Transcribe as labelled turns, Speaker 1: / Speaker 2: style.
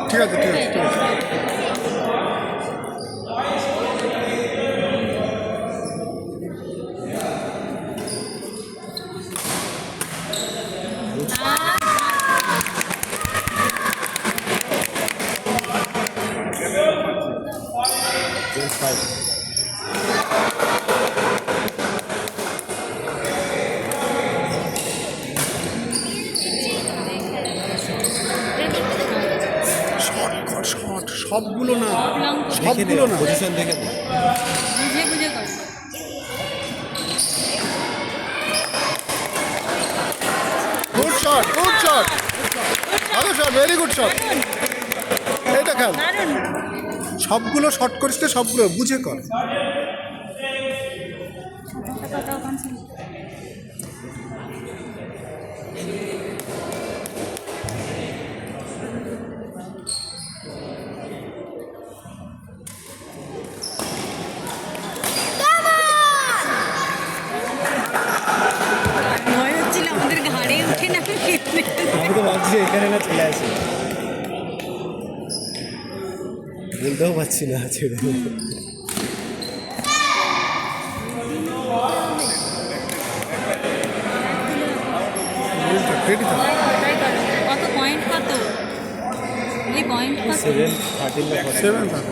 Speaker 1: ঠিক আছে ঠিক আছে ঠিক আছে। শর্ট সবগুলো না, সবগুলো না।
Speaker 2: পজিশন দেখে নে।
Speaker 3: বুঝে বুঝে কর।
Speaker 1: গুড শট, গুড শট, ভালো শট, ভেরি গুড শট। এটা খেল,
Speaker 3: দারুণ।
Speaker 1: সবগুলো শট করিস না, সবগুলো বুঝে কর।
Speaker 3: ভয় হচ্ছিল আমাদের ঘাড়ে উঠে না।
Speaker 2: আমি তো ভাবছি এখানে না চলে আসি, বলতেও পারছি না ছেড়ে দেবো।
Speaker 1: রেডি থাক।
Speaker 3: কত পয়েন্ট, কত এই পয়েন্ট কত?
Speaker 2: 7-13 না
Speaker 1: 7 থাক।